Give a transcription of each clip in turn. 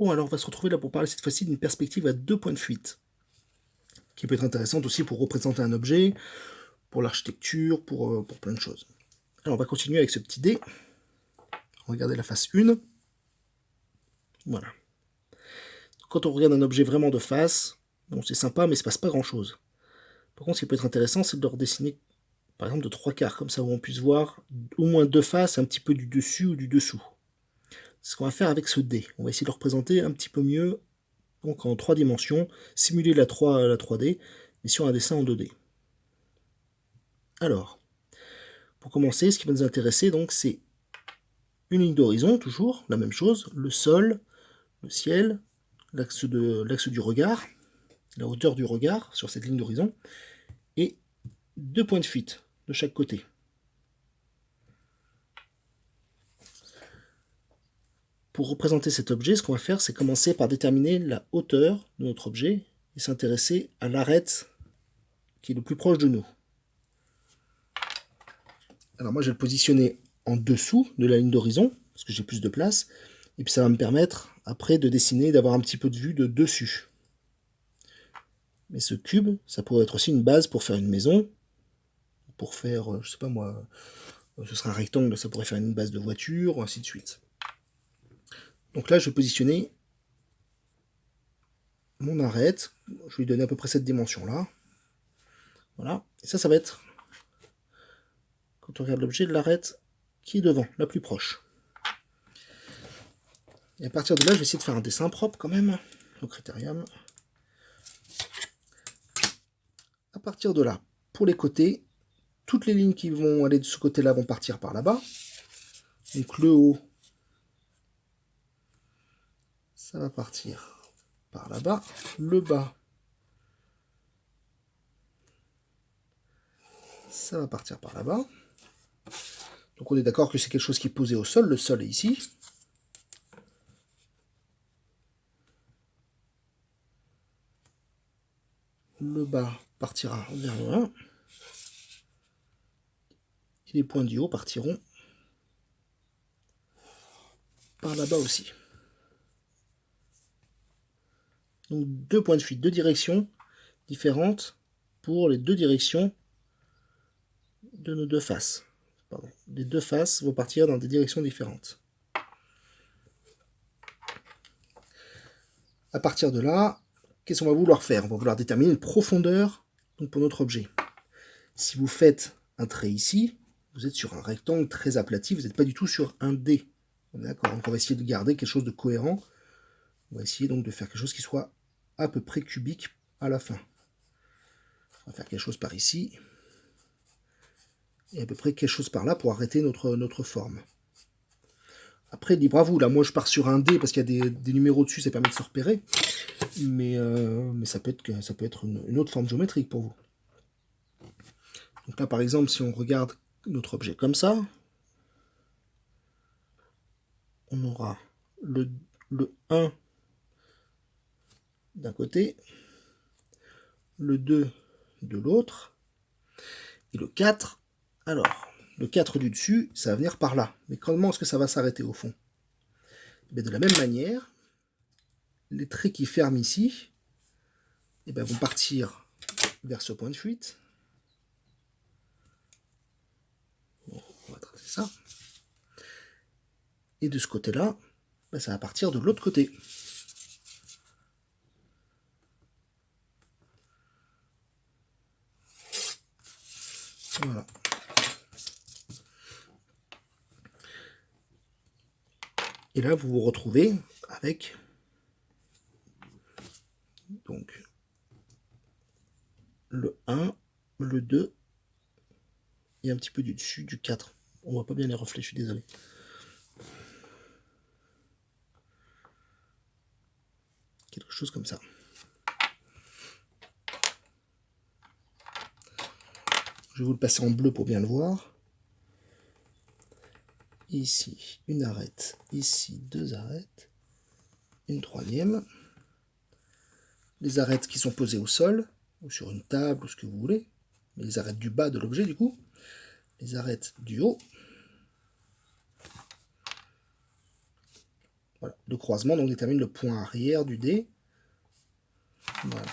Bon, alors on va se retrouver là pour parler cette fois-ci d'une perspective à 2 points de fuite, qui peut être intéressante aussi pour représenter un objet, pour l'architecture, pour plein de choses. Alors on va continuer avec ce petit dé. Regardez la face 1. Voilà. Quand on regarde un objet vraiment de face, bon c'est sympa mais il ne se passe pas grand-chose. Par contre ce qui peut être intéressant c'est de le redessiner par exemple de 3 quarts, comme ça où on puisse voir au moins 2 faces, un petit peu du dessus ou du dessous. C'est ce qu'on va faire avec ce dé. On va essayer de le représenter un petit peu mieux, donc en 3 dimensions, simuler la 3D, mais sur un dessin en 2D. Alors, pour commencer, ce qui va nous intéresser, donc, c'est une ligne d'horizon, toujours, la même chose, le sol, le ciel, l'axe du regard, la hauteur du regard sur cette ligne d'horizon, et 2 points de fuite de chaque côté. Pour représenter cet objet, ce qu'on va faire, c'est commencer par déterminer la hauteur de notre objet et s'intéresser à l'arête qui est le plus proche de nous. Alors moi, je vais le positionner en dessous de la ligne d'horizon, parce que j'ai plus de place, et puis ça va me permettre, après, de dessiner, d'avoir un petit peu de vue de dessus. Mais ce cube, ça pourrait être aussi une base pour faire une maison, pour faire, je sais pas moi, ce sera un rectangle, ça pourrait faire une base de voiture, ainsi de suite. Donc là, je vais positionner mon arête, je vais lui donner à peu près cette dimension-là. Voilà, et ça va être, quand on regarde l'objet, de l'arête qui est devant, la plus proche. Et à partir de là, je vais essayer de faire un dessin propre quand même, au critérium. À partir de là, pour les côtés, toutes les lignes qui vont aller de ce côté-là vont partir par là-bas. Donc le haut, ça va partir par là-bas. Le bas, ça va partir par là-bas. Donc on est d'accord que c'est quelque chose qui est posé au sol. Le sol est ici. Le bas partira vers le 1. Et les points du haut partiront par là-bas aussi. Donc 2 points de fuite, 2 directions différentes pour les 2 directions de nos 2 faces. Pardon. Les 2 faces vont partir dans des directions différentes. À partir de là, qu'est-ce qu'on va vouloir faire? On va vouloir déterminer une profondeur donc pour notre objet. Si vous faites un trait ici, vous êtes sur un rectangle très aplati, vous n'êtes pas du tout sur un dé. D'accord. Donc on va essayer de garder quelque chose de cohérent. On va essayer donc de faire quelque chose qui soit à peu près cubique à la fin. On va faire quelque chose par ici. Et à peu près quelque chose par là pour arrêter notre forme. Après, libre à vous. Là, moi, je pars sur un dé parce qu'il y a des numéros dessus, ça permet de se repérer. Mais ça peut être une autre forme géométrique pour vous. Donc là, par exemple, si on regarde notre objet comme ça, on aura le 1 d'un côté, le 2 de l'autre, et le 4. Alors, le 4 du dessus, ça va venir par là. Mais comment est-ce que ça va s'arrêter au fond? Et de la même manière, les traits qui ferment ici vont partir vers ce point de fuite. Bon, on va tracer ça. Et de ce côté-là, ça va partir de l'autre côté. Voilà. Et là, vous vous retrouvez avec donc le 1, le 2 et un petit peu du dessus du 4. On voit pas bien les reflets, je suis désolé. Quelque chose comme ça. Je vais vous le passer en bleu pour bien le voir. Ici, une arête. Ici, 2 arêtes. Une troisième. Les arêtes qui sont posées au sol, ou sur une table, ou ce que vous voulez. Mais les arêtes du bas de l'objet, du coup. Les arêtes du haut. Voilà. Le croisement donc détermine le point arrière du dé. Voilà.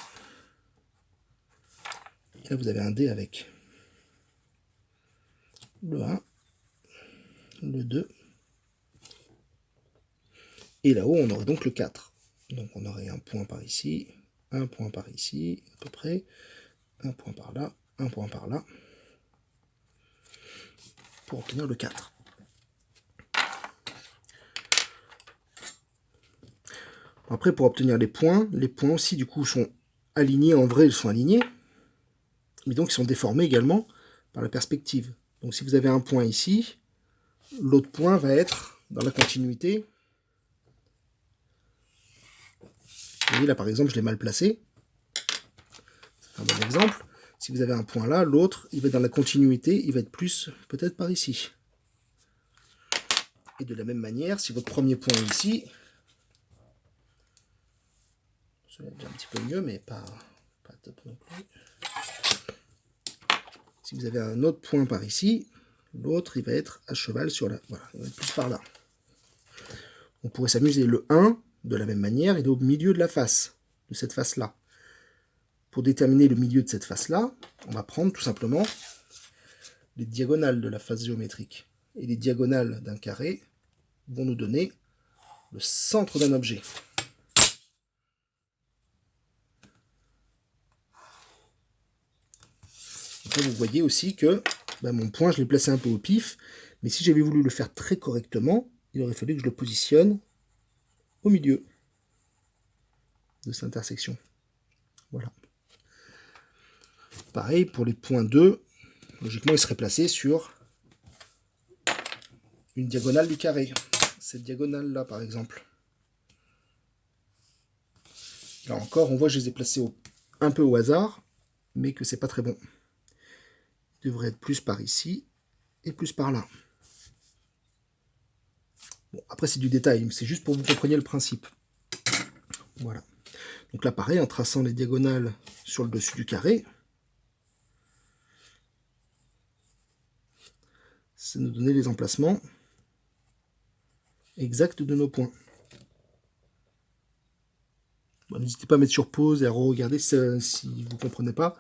Et là, vous avez un dé avec le 1, le 2. Et là-haut, on aurait donc le 4. Donc on aurait un point par ici, un point par ici, à peu près, un point par là, un point par là, pour obtenir le 4. Après, pour obtenir les points aussi, du coup, sont alignés. En vrai, ils sont alignés, mais donc ils sont déformés également par la perspective. Donc si vous avez un point ici, l'autre point va être dans la continuité. Vous voyez, là, par exemple, je l'ai mal placé. C'est un bon exemple. Si vous avez un point là, l'autre, il va être dans la continuité, il va être plus peut-être par ici. Et de la même manière, si votre premier point est ici, celui-là est déjà un petit peu mieux, mais pas top non plus. Si vous avez un autre point par ici, l'autre, il va être à cheval sur la... Voilà, il va être plus par là. On pourrait s'amuser. Le 1, de la même manière, il est au milieu de la face, de cette face-là. Pour déterminer le milieu de cette face-là, on va prendre tout simplement les diagonales de la face géométrique. Et les diagonales d'un carré vont nous donner le centre d'un objet. Donc là, vous voyez aussi que mon point, je l'ai placé un peu au pif, mais si j'avais voulu le faire très correctement, il aurait fallu que je le positionne au milieu de cette intersection. Voilà. Pareil pour les points 2, logiquement, ils seraient placés sur une diagonale du carré. Cette diagonale-là, par exemple. Là encore, on voit que je les ai placés un peu au hasard, mais que c'est pas très bon. Ils devraient être plus par ici et plus par là. Bon, après, c'est du détail, c'est juste pour que vous compreniez le principe. Voilà. Donc là, pareil, en traçant les diagonales sur le dessus du carré, ça nous donnait les emplacements exacts de nos points. Bon, n'hésitez pas à mettre sur pause et à re-regarder si vous ne comprenez pas.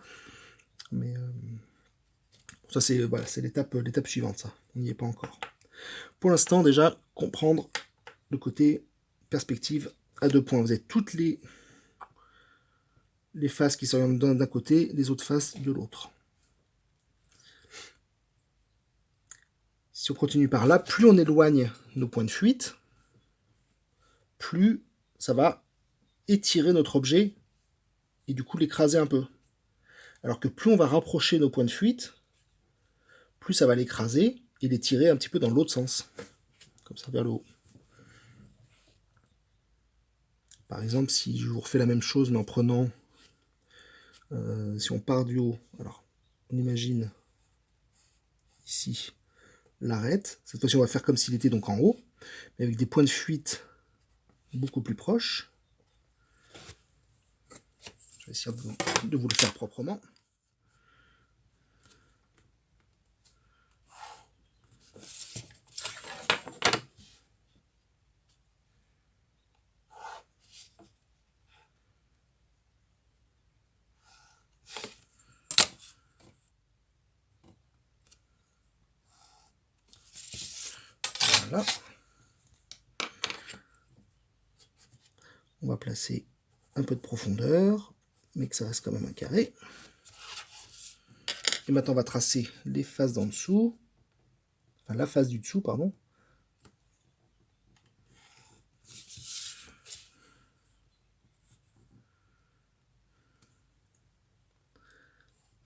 Mais ça, c'est voilà, l'étape suivante, ça. On n'y est pas encore. Pour l'instant, déjà, comprendre le côté perspective à 2 points. Vous avez toutes les faces qui s'orientent d'un côté, les autres faces de l'autre. Si on continue par là, plus on éloigne nos points de fuite, plus ça va étirer notre objet et du coup l'écraser un peu. Alors que plus on va rapprocher nos points de fuite, plus ça va l'écraser et l'étirer un petit peu dans l'autre sens, comme ça vers le haut. Par exemple, si je vous refais la même chose, mais en prenant, si on part du haut, alors on imagine ici l'arête, cette fois-ci on va faire comme s'il était donc en haut, mais avec des points de fuite beaucoup plus proches. Je vais essayer de vous le faire proprement. Voilà. On va placer un peu de profondeur, mais que ça reste quand même un carré. Et maintenant, on va tracer les faces d'en dessous, enfin la face du dessous, pardon.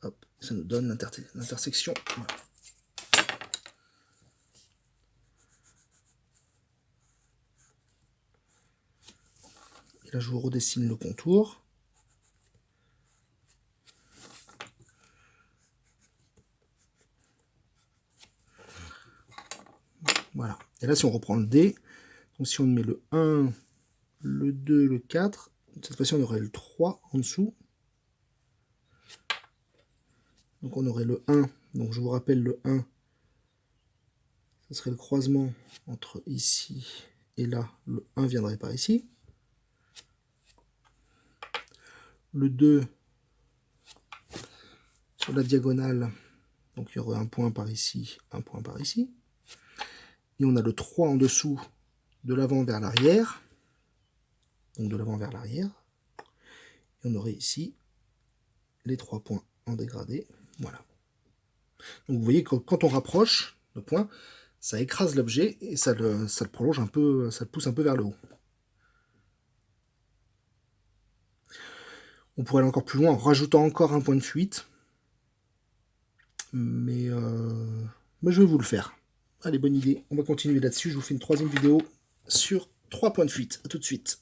Hop, ça nous donne l'intersection. Voilà. Et là, je vous redessine le contour. Voilà. Et là, si on reprend le dé, donc si on met le 1, le 2, le 4, cette fois-ci, on aurait le 3 en dessous. Donc on aurait le 1. Donc je vous rappelle le 1. Ce serait le croisement entre ici et là, le 1 viendrait par ici. Le 2 sur la diagonale, donc il y aurait un point par ici, un point par ici. Et on a le 3 en dessous, de l'avant vers l'arrière. Donc de l'avant vers l'arrière. Et on aurait ici les 3 points en dégradé. Voilà. Donc vous voyez que quand on rapproche le point, ça écrase l'objet et ça le prolonge un peu, ça le pousse un peu vers le haut. On pourrait aller encore plus loin en rajoutant encore un point de fuite. Mais je vais vous le faire. Allez, bonne idée. On va continuer là-dessus. Je vous fais une troisième vidéo sur 3 points de fuite. A tout de suite.